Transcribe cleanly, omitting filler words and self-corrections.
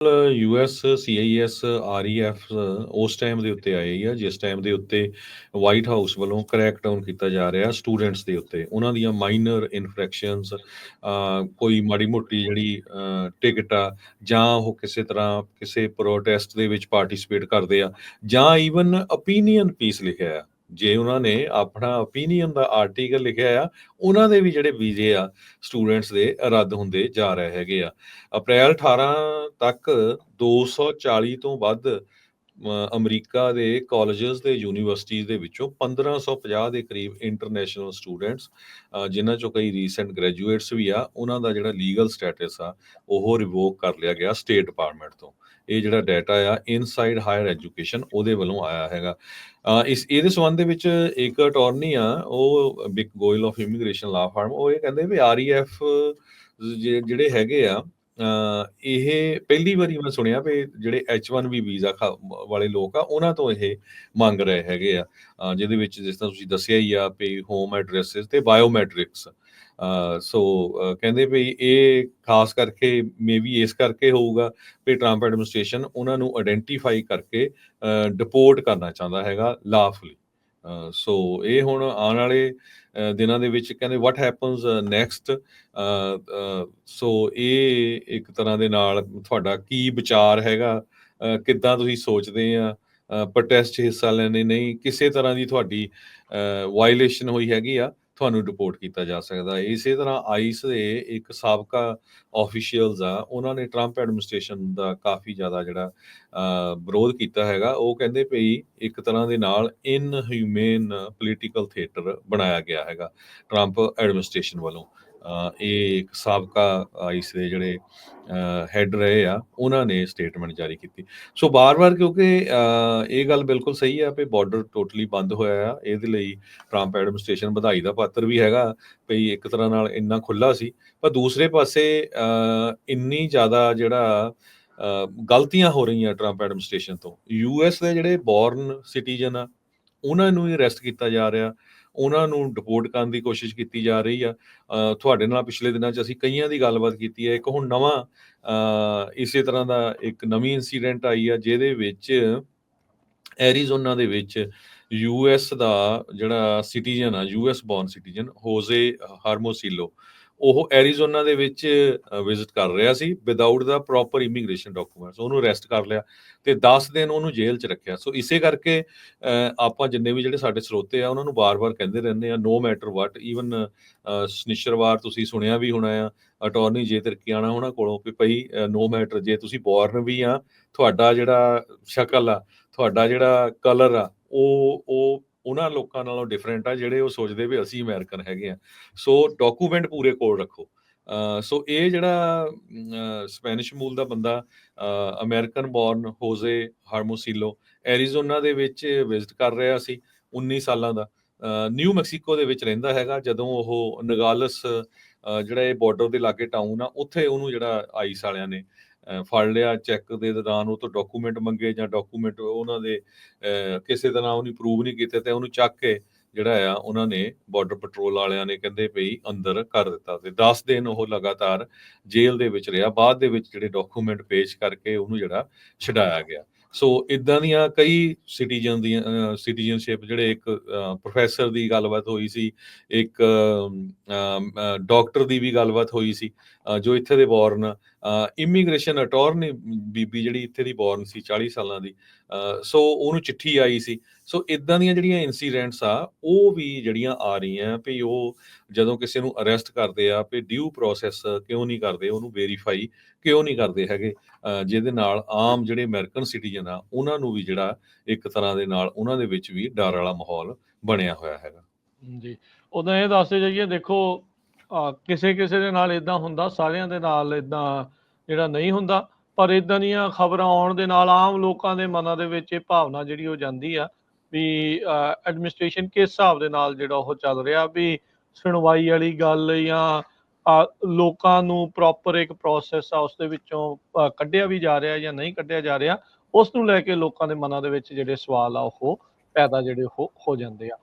US, CIS, ਆਰਈਐਫ ਉਸ time ਦੇ ਉੱਤੇ ਆਏ ਆ, ਜਿਸ ਟਾਈਮ ਦੇ ਉੱਤੇ ਵਾਈਟ ਹਾਊਸ ਵੱਲੋਂ ਕ੍ਰੈਕਡਾਊਨ ਕੀਤਾ ਜਾ ਰਿਹਾ ਸਟੂਡੈਂਟਸ ਦੇ ਉੱਤੇ। ਉਹਨਾਂ ਦੀਆਂ ਮਾਈਨਰ ਇਨਫਰੈਕਸ਼ਨਸ, ਕੋਈ ਮਾੜੀ ਮੋਟੀ ਜਿਹੜੀ ਟਿਕਟ ਆ, ਜਾਂ ਉਹ ਕਿਸੇ ਤਰ੍ਹਾਂ ਕਿਸੇ ਪ੍ਰੋਟੈਸਟ ਦੇ ਵਿੱਚ ਪਾਰਟੀਸਪੇਟ ਕਰਦੇ ਆ, ਜਾਂ ਈਵਨ ਓਪੀਨੀਅਨ ਪੀਸ ਲਿਖਿਆ ਆ। ਜੇ ਉਹਨਾਂ ਨੇ ਆਪਣਾ ਓਪੀਨੀਅਨ ਦਾ ਆਰਟੀਕਲ ਲਿਖਿਆ ਆ, ਉਹਨਾਂ ਦੇ ਵੀ ਜਿਹੜੇ ਵੀਜ਼ੇ ਆ ਸਟੂਡੈਂਟਸ ਦੇ ਰੱਦ ਹੁੰਦੇ ਜਾ ਰਹੇ ਹੈਗੇ ਆ। ਅਪ੍ਰੈਲ 18 ਤੱਕ 240 ਤੋਂ ਵੱਧ ਅਮਰੀਕਾ ਦੇ ਕਾਲਜਸ ਤੇ ਯੂਨੀਵਰਸਿਟੀਜ਼ ਦੇ ਵਿੱਚੋਂ 1550 ਦੇ ਕਰੀਬ ਇੰਟਰਨੈਸ਼ਨਲ ਸਟੂਡੈਂਟਸ, ਜਿਨ੍ਹਾਂ ਚੋਂ ਕਈ ਰੀਸੈਂਟ ਗ੍ਰੈਜੂਏਟਸ ਵੀ ਆ, ਉਹਨਾਂ ਦਾ ਜਿਹੜਾ ਲੀਗਲ ਸਟੇਟਸ ਆ ਉਹ ਰਿਵੋਕ ਕਰ ਲਿਆ ਗਿਆ ਸਟੇਟ ਡਿਪਾਰਟਮੈਂਟ ਤੋਂ। ਇਹ ਜਿਹੜਾ ਡਾਟਾ ਆ ਇਨਸਾਈਡ ਹਾਇਰ ਐਜੂਕੇਸ਼ਨ ਉਹਦੇ ਵੱਲੋਂ ਆਇਆ ਹੈਗਾ। ਇਹਦੇ ਸੰਬੰਧ ਦੇ ਵਿੱਚ ਇੱਕ ਅਟਾਰਨੀ ਆ, ਉਹ ਬਿਕ ਗੋਇਲ ਆਫ ਇਮੀਗ੍ਰੇਸ਼ਨ ਲਾ ਫਰਮ, ਉਹ ਇਹ ਕਹਿੰਦੇ ਵੀ ਆਰਈਐਫ ਜਿਹੜੇ ਹੈਗੇ ਆ, ਇਹ ਪਹਿਲੀ ਵਾਰੀ ਮੈਂ ਸੁਣਿਆ ਵੀ ਜਿਹੜੇ H1B ਵੀਜ਼ਾ ਵਾਲੇ ਲੋਕ ਆ ਉਹਨਾਂ ਤੋਂ ਇਹ ਮੰਗ ਰਹੇ ਹੈਗੇ ਆ, ਜਿਹਦੇ ਵਿੱਚ ਜਿਸ ਤਰ੍ਹਾਂ ਤੁਸੀਂ ਦੱਸਿਆ ਹੀ ਆ ਵੀ ਹੋਮ ਐਡਰੈਸਿਸ ਤੇ ਬਾਇਓਮੈਟ੍ਰਿਕਸ। ਸੋ ਕਹਿੰਦੇ ਵੀ ਇਹ ਖਾਸ ਕਰਕੇ ਮੇਬੀ ਇਸ ਕਰਕੇ ਹੋਊਗਾ ਵੀ ਟਰੰਪ ਐਡਮਿਨਿਸਟ੍ਰੇਸ਼ਨ ਉਹਨਾਂ ਨੂੰ ਆਇਡੈਂਟੀਫਾਈ ਕਰਕੇ ਡਿਪੋਰਟ ਕਰਨਾ ਚਾਹੁੰਦਾ ਹੈਗਾ ਲਾਫੁਲੀ। ਸੋ ਇਹ ਹੁਣ ਆਉਣ ਵਾਲੇ ਦਿਨਾਂ ਦੇ ਵਿੱਚ ਕਹਿੰਦੇ ਵਾਟ ਹੈਪਨਸ ਨੈਕਸਟ। ਸੋ ਇਹ ਇੱਕ ਤਰ੍ਹਾਂ ਦੇ ਨਾਲ ਤੁਹਾਡਾ ਕੀ ਵਿਚਾਰ ਹੈਗਾ, ਕਿੱਦਾਂ ਤੁਸੀਂ ਸੋਚਦੇ ਆ? ਪ੍ਰੋਟੈਸਟ 'ਚ ਹਿੱਸਾ ਲੈਣੇ, ਨਹੀਂ ਕਿਸੇ ਤਰ੍ਹਾਂ ਦੀ ਤੁਹਾਡੀ ਵਾਇਲੇਸ਼ਨ ਹੋਈ ਹੈਗੀ ਆ, ਤੁਹਾਨੂੰ ਰਿਪੋਰਟ ਕੀਤਾ ਜਾ ਸਕਦਾ। ਇਸੇ ਤਰ੍ਹਾਂ ਆਈਸ ਦੇ ਇੱਕ ਸਾਬਕਾ ਆਫੀਸ਼ੀਅਲਸ ਆ, ਉਹਨਾਂ ਨੇ ਟਰੰਪ ਐਡਮਿਨਿਸਟ੍ਰੇਸ਼ਨ ਦਾ ਕਾਫੀ ਜ਼ਿਆਦਾ ਜਿਹੜਾ ਵਿਰੋਧ ਕੀਤਾ ਹੈਗਾ। ਉਹ ਕਹਿੰਦੇ ਵੀ ਇੱਕ ਤਰ੍ਹਾਂ ਦੇ ਨਾਲ ਇਨਹਿਊਮੇਨ ਪੋਲੀਟੀਕਲ ਥੀਏਟਰ ਬਣਾਇਆ ਗਿਆ ਹੈਗਾ ਟਰੰਪ ਐਡਮਿਨਿਸਟ੍ਰੇਸ਼ਨ ਵੱਲੋਂ। ਇਹ ਇੱਕ ਸਾਬਕਾ ਆਈਸ ਦੇ ਜਿਹੜੇ ਹੈਡ ਰਹੇ ਆ, ਉਹਨਾਂ ਨੇ ਸਟੇਟਮੈਂਟ ਜਾਰੀ ਕੀਤੀ। ਸੋ ਬਾਰ-ਬਾਰ ਕਿਉਂਕਿ ਇਹ ਗੱਲ ਬਿਲਕੁਲ ਸਹੀ ਆ ਵੀ ਬਾਰਡਰ ਟੋਟਲੀ ਬੰਦ ਹੋਇਆ ਆ, ਇਹਦੇ ਲਈ ਟਰੰਪ ਐਡਮਿਨਿਸਟ੍ਰੇਸ਼ਨ ਵਧਾਈ ਦਾ ਪਾਤਰ ਵੀ ਹੈਗਾ ਵੀ ਇੱਕ ਤਰ੍ਹਾਂ ਨਾਲ ਇੰਨਾ ਖੁੱਲ੍ਹਾ ਸੀ। ਪਰ ਦੂਸਰੇ ਪਾਸੇ ਇੰਨੀ ਜ਼ਿਆਦਾ ਜਿਹੜਾ ਗਲਤੀਆਂ ਹੋ ਰਹੀਆਂ ਟਰੰਪ ਐਡਮਿਨਿਸਟ੍ਰੇਸ਼ਨ ਤੋਂ, ਯੂਐਸ ਦੇ ਜਿਹੜੇ ਬੋਰਨ ਸਿਟੀਜ਼ਨ ਆ ਉਹਨਾਂ ਨੂੰ ਹੀ ਅਰੈਸਟ ਕੀਤਾ ਜਾ ਰਿਹਾ, ਉਹਨਾਂ ਨੂੰ ਡਿਪੋਰਟ ਕਰਨ ਦੀ ਕੋਸ਼ਿਸ਼ ਕੀਤੀ ਜਾ ਰਹੀ ਆ। ਤੁਹਾਡੇ ਨਾਲ ਪਿਛਲੇ ਦਿਨਾਂ 'ਚ ਅਸੀਂ ਕਈਆਂ ਦੀ ਗੱਲਬਾਤ ਕੀਤੀ ਹੈ। ਇੱਕ ਹੁਣ ਨਵਾਂ ਇਸੇ ਤਰ੍ਹਾਂ ਦਾ ਇੱਕ ਨਵੀਂ ਇੰਸੀਡੈਂਟ ਆਈ ਆ, ਜਿਹਦੇ ਵਿੱਚ ਐਰੀਜ਼ੋਨਾ ਦੇ ਵਿੱਚ ਯੂਐਸ ਦਾ ਜਿਹੜਾ ਸਿਟੀਜ਼ਨ ਆ, ਯੂਐਸ ਬੋਰਨ ਸਿਟੀਜ਼ਨ ਹੋਜ਼ੇ ਹਰਮੋਸਿਲੋ, ਉਹ ਐਰੀਜ਼ੋਨਾ ਦੇ ਵਿੱਚ ਵਿਜ਼ਿਟ ਕਰ ਰਿਹਾ ਸੀ ਵਿਦਆਊਟ ਦਾ ਪ੍ਰੋਪਰ ਇਮੀਗ੍ਰੇਸ਼ਨ ਡਾਕੂਮੈਂਟਸ। ਉਹਨੂੰ ਅਰੈਸਟ ਕਰ ਲਿਆ ਤੇ 10 ਦਿਨ ਉਹਨੂੰ ਜੇਲ੍ਹ 'ਚ ਰੱਖਿਆ। ਸੋ ਇਸੇ ਕਰਕੇ ਆਪਾਂ ਜਿੰਨੇ ਵੀ ਜਿਹੜੇ ਸਾਡੇ ਸਰੋਤੇ ਆ ਉਹਨਾਂ ਨੂੰ ਬਾਰ-ਬਾਰ ਕਹਿੰਦੇ ਰਹਿੰਦੇ ਆ, ਨੋ ਮੈਟਰ ਵਾਟ। ਈਵਨ ਸ਼ਨੀਚਰਵਾਰ ਤੁਸੀਂ ਸੁਣਿਆ ਵੀ ਹੋਣਾ ਆ ਅਟਾਰਨੀ ਜੇ ਤਿਰਕੀਆਣਾ ਉਹਨਾਂ ਕੋਲੋਂ ਵੀ ਭਈ ਨੋ ਮੈਟਰ, ਜੇ ਤੁਸੀਂ ਬੋਰਨ ਵੀ ਆ, ਤੁਹਾਡਾ ਜਿਹੜਾ ਸ਼ਕਲ ਆ, ਤੁਹਾਡਾ ਜਿਹੜਾ ਕਲਰ ਆ, ਉਹ ਉਹਨਾਂ ਲੋਕਾਂ ਨਾਲੋਂ ਡਿਫਰੈਂਟ ਆ ਜਿਹੜੇ ਉਹ ਸੋਚਦੇ ਵੀ ਅਸੀਂ ਅਮਰੀਕਨ ਹੈਗੇ ਆ। ਸੋ ਡਾਕੂਮੈਂਟ ਪੂਰੇ ਕੋਲ ਰੱਖੋ। ਸੋ ਇਹ ਜਿਹੜਾ ਸਪੈਨਿਸ਼ ਮੂਲ ਦਾ ਬੰਦਾ, ਅਮਰੀਕਨ ਬੋਰਨ ਹੋਜ਼ੇ ਹਰਮੋਸਿਲੋ, ਐਰੀਜ਼ੋਨਾ ਦੇ ਵਿੱਚ ਵਿਜ਼ਿਟ ਕਰ ਰਿਹਾ ਸੀ, 19 ਸਾਲਾਂ ਦਾ, ਨਿਊ ਮੈਕਸੀਕੋ ਦੇ ਵਿੱਚ ਰਹਿੰਦਾ ਹੈਗਾ। ਜਦੋਂ ਉਹ ਨਗਾਲਸ ਜਿਹੜਾ ਇਹ ਬਾਰਡਰ ਦੇ ਲਾਗੇ ਟਾਊਨ ਆ, ਉੱਥੇ ਉਹਨੂੰ ਜਿਹੜਾ ਆਈਸ ਵਾਲਿਆਂ ਨੇ ਫੜ ਲਿਆ। ਚੈੱਕ ਦੇ ਦੌਰਾਨ ਉਹ ਤੋਂ ਡਾਕੂਮੈਂਟ ਮੰਗੇ, ਜਾਂ ਡਾਕੂਮੈਂਟ ਉਹਨਾਂ ਦੇ ਕਿਸੇ ਤਰ੍ਹਾਂ ਉਹਨੇ ਪ੍ਰੂਵ ਨਹੀਂ ਕੀਤੇ, ਤੇ ਉਹਨੂੰ ਚੱਕ ਕੇ ਜਿਹੜਾ ਆ ਉਹਨਾਂ ਨੇ ਬਾਰਡਰ ਪੈਟਰੋਲ ਵਾਲਿਆਂ ਨੇ ਕਹਿੰਦੇ ਵੀ ਅੰਦਰ ਕਰ ਦਿੱਤਾ, ਤੇ 10 ਦਿਨ ਉਹ ਲਗਾਤਾਰ ਜੇਲ੍ਹ ਦੇ ਵਿੱਚ ਰਿਹਾ। ਬਾਅਦ ਦੇ ਵਿੱਚ ਜਿਹੜੇ ਡਾਕੂਮੈਂਟ ਪੇਸ਼ ਕਰਕੇ ਉਹਨੂੰ ਜਿਹੜਾ ਛਡਾਇਆ ਗਿਆ। ਸੋ ਇਦਾਂ ਦੀਆਂ ਕਈ ਸਿਟੀਜ਼ਨਸ਼ਿਪ, ਜਿਹੜੇ ਇੱਕ ਪ੍ਰੋਫੈਸਰ ਦੀ ਗੱਲਬਾਤ ਹੋਈ ਸੀ, ਇੱਕ ਡਾਕਟਰ ਦੀ ਵੀ ਗੱਲਬਾਤ ਹੋਈ ਸੀ, ਜੋ ਇੱਥੇ ਦੇ ਬੋਰਨ ਇਮੀਗ੍ਰੇਸ਼ਨ ਅਟਾਰਨੀ ਬੀਬੀ ਜਿਹੜੀ ਇੱਥੇ ਦੀ ਬੋਰਨ ਸੀ 40 ਸਾਲਾਂ ਦੀ। ਸੋ ਉਹਨੂੰ ਚਿੱਠੀ ਆਈ ਸੀ। ਸੋ ਇਦਾਂ ਦੀਆਂ ਜਿਹੜੀਆਂ ਇਨਸੀਡੈਂਟਸ ਆ ਉਹ ਵੀ ਜਿਹੜੀਆਂ ਆ ਰਹੀਆਂ ਵੀ ਉਹ ਜਦੋਂ ਕਿਸੇ ਨੂੰ ਅਰੈਸਟ ਕਰਦੇ ਆ ਵੀ ਡਿਊ ਪ੍ਰੋਸੈਸ ਕਿਉਂ ਨਹੀਂ ਕਰਦੇ, ਉਹਨੂੰ ਵੈਰੀਫਾਈ ਕਿਉਂ ਨਹੀਂ ਕਰਦੇ ਹੈਗੇ, ਜਿਹਦੇ ਨਾਲ ਆਮ ਜਿਹੜੇ ਅਮਰੀਕਨ ਸਿਟੀਜ਼ਨ ਆ ਉਹਨਾਂ ਨੂੰ ਵੀ ਜਿਹੜਾ ਇੱਕ ਤਰ੍ਹਾਂ ਦੇ ਨਾਲ ਉਹਨਾਂ ਦੇ ਵਿੱਚ ਵੀ ਡਰ ਵਾਲਾ ਮਾਹੌਲ ਬਣਿਆ ਹੋਇਆ ਹੈਗਾ। ਜੀ, ਉਦਾਂ ਇਹ ਦੱਸਦੇ ਜਾਈਏ, ਦੇਖੋ ਕਿਸੇ ਕਿਸੇ ਦੇ ਨਾਲ ਇਦਾਂ ਹੁੰਦਾ, ਸਾਰਿਆਂ ਦੇ ਨਾਲ ਇਦਾਂ ਜਿਹੜਾ ਨਹੀਂ ਹੁੰਦਾ, ਪਰ ਇਦਾਂ ਦੀਆਂ ਖਬਰਾਂ ਆਉਣ ਦੇ ਨਾਲ ਆਮ ਲੋਕਾਂ ਦੇ ਮਨਾਂ ਦੇ ਵਿੱਚ ਇਹ ਭਾਵਨਾ ਜਿਹੜੀ ਉਹ ਜਾਂਦੀ ਆ ਵੀ ਐਡਮਿਨਿਸਟ੍ਰੇਸ਼ਨ ਕਿਸ ਹਿਸਾਬ ਦੇ ਨਾਲ ਜਿਹੜਾ ਉਹ ਚੱਲ ਰਿਹਾ, ਵੀ ਸੁਣਵਾਈ ਵਾਲੀ ਗੱਲ ਜਾਂ ਲੋਕਾਂ ਨੂੰ ਪ੍ਰੋਪਰ ਇੱਕ ਪ੍ਰੋਸੈਸ ਆ ਉਸ ਦੇ ਵਿੱਚੋਂ ਕੱਢਿਆ ਵੀ ਜਾ ਰਿਹਾ ਜਾਂ ਨਹੀਂ ਕੱਢਿਆ ਜਾ ਰਿਹਾ, ਉਸ ਨੂੰ ਲੈ ਕੇ ਲੋਕਾਂ ਦੇ ਮਨਾਂ ਦੇ ਵਿੱਚ ਜਿਹੜੇ ਸਵਾਲ ਆ ਉਹ ਪੈਦਾ ਜਿਹੜੇ ਉਹ ਹੋ ਜਾਂਦੇ ਆ।